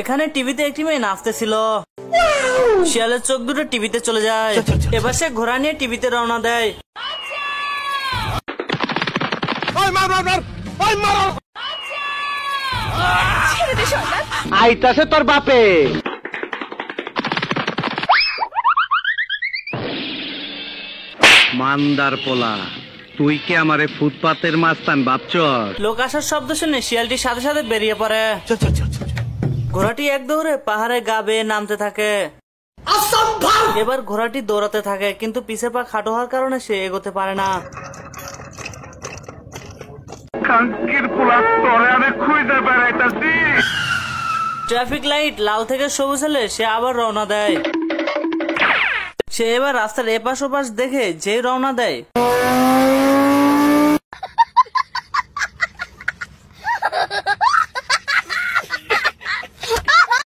এখানে টিভিতে একটি মেয়ে নাচতেছিল। শিয়ালের চোখ দুটো টিভিতে চলে যায়। এবার সে ঘোড়া নিয়ে টিভিতে রওনা দেয়। আইতাছে তোর বাপে। মান্দার পোলা, তুই কি আমারে ফুটপাতের মাস্তান ভাবছস? লোক আসার শব্দ শুনে শিয়ালটি সাথে সাথে বেরিয়ে পড়ে। ঘোড়াটি এক দৌড়ে পাহাড়ে গা বেয়ে নামতে থাকে। এবার ঘোড়াটি দৌড়াতে থাকে, কিন্তু পিছের পা খাটো হওয়ার কারণে সে এগোতে পারে না। ট্রাফিক লাইট লাল থেকে সবুজ হলে সে আবার রওনা দেয়। সে এবার রাস্তার এপাশ ওপাশ দেখে যেই রওনা দেয়